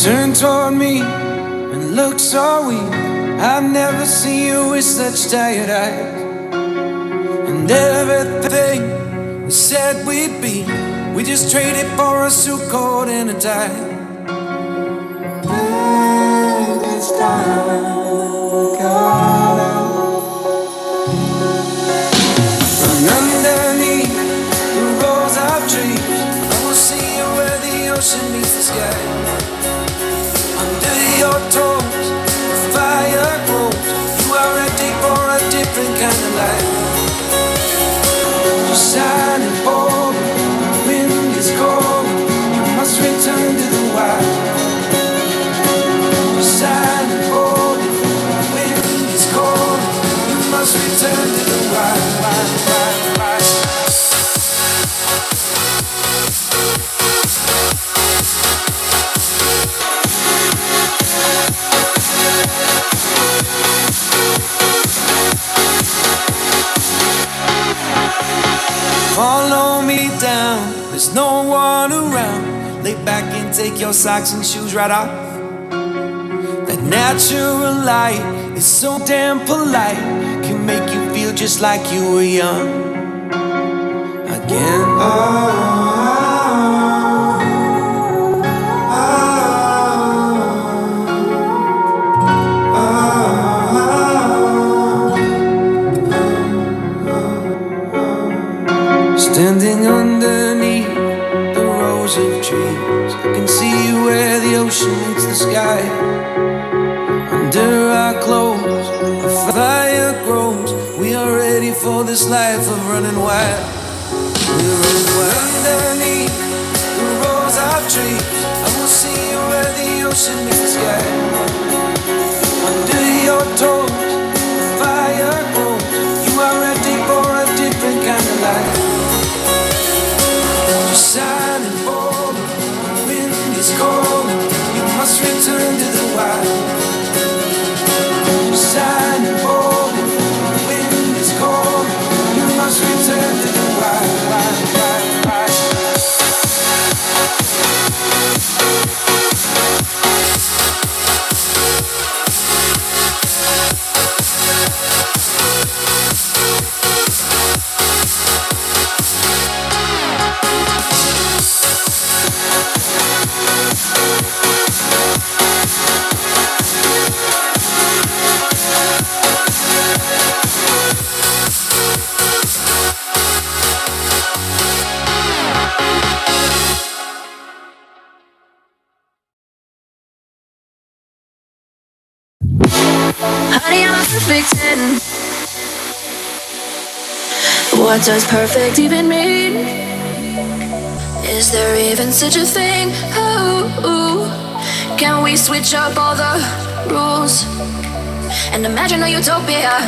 Turned toward me and looked so weak. I've never seen you with such tired eyes. And everything we said we'd be, we just traded for a suit coat and a tie. This time we got out from underneath the rows of trees. I will see you where the ocean meets the sky. Your toes, the fire grows. You are ready for a different kind of life. You're shining forward, the wind is cold. You must return to the wild. You're shining forward, the wind is cold. You must return to the wild, wild, wild, wild. Follow me down, there's no one around. Lay back and take your socks and shoes right off. That natural light is so damn polite, can make you feel just like you were young again. Standing underneath the rows of trees, I can see where the ocean meets the sky. Under our clothes, a fire grows. We are ready for this life of running wild. We're running wild. Underneath the rows of trees, I will see you where the ocean meets the sky. Under your toes, the fire grows. You are ready for a different kind of life. Shining forward, the wind is cold. You must return to the wild. Shining forward, the wind is cold. You must return to the wild, wild, wild, wild. Honey, I'm a perfect 10. What does perfect even mean? Is there even such a thing? Ooh, can we switch up all the rules and imagine a utopia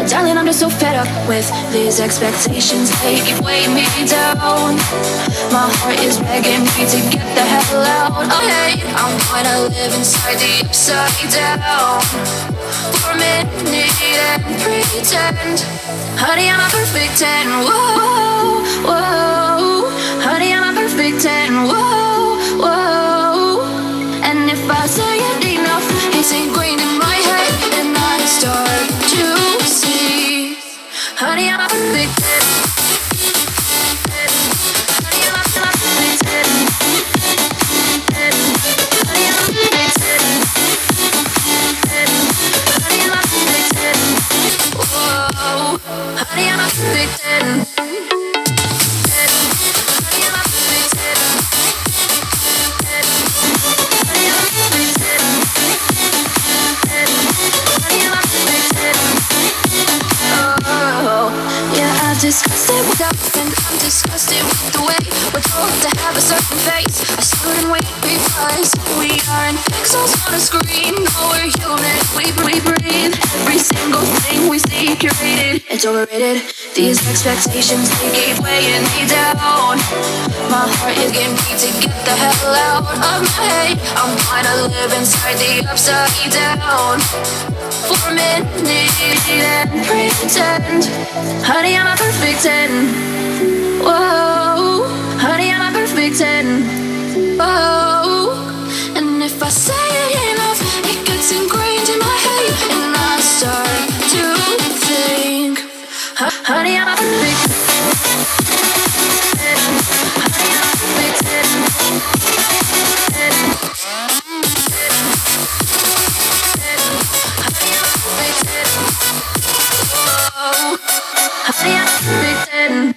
Darling, I'm just so fed up with these expectations. They keep weighing me down. My heart is begging me to get the hell out. Oh hey, I'm gonna live inside the upside down for a minute and pretend. Honey, I'm a perfect 10. Whoa, whoa. Honey, I'm a perfect 10. Whoa, whoa. And if I say it enough, it's ingrained in my head, and I start to see. Honey, I'm a perfect 10. Honey, I'm a perfect 10. Honey, I'm a perfect 10. Honey, I'm a perfect 10. Whoa. Honey, I'm a perfect 10. Disgusted with everything, I'm disgusted with the way we're told to have a certain face. I stood and wait because we aren't pixels on a screen. No, we're human, we breathe. Every single thing we see curated, it's overrated. These expectations, they keep weighing me down. My heart is getting beat to get the hell out of my head. I'm gonna live inside the upside down for a minute and pretend. Honey, I'm a perfect 10. Whoa, honey, I'm a perfect 10. Whoa, and if I say it enough, it gets ingrained in my head, and I start to think. Honey, I'm a perfect 10. Honey, I'm a perfect 10. Honey, I'm a perfect 10.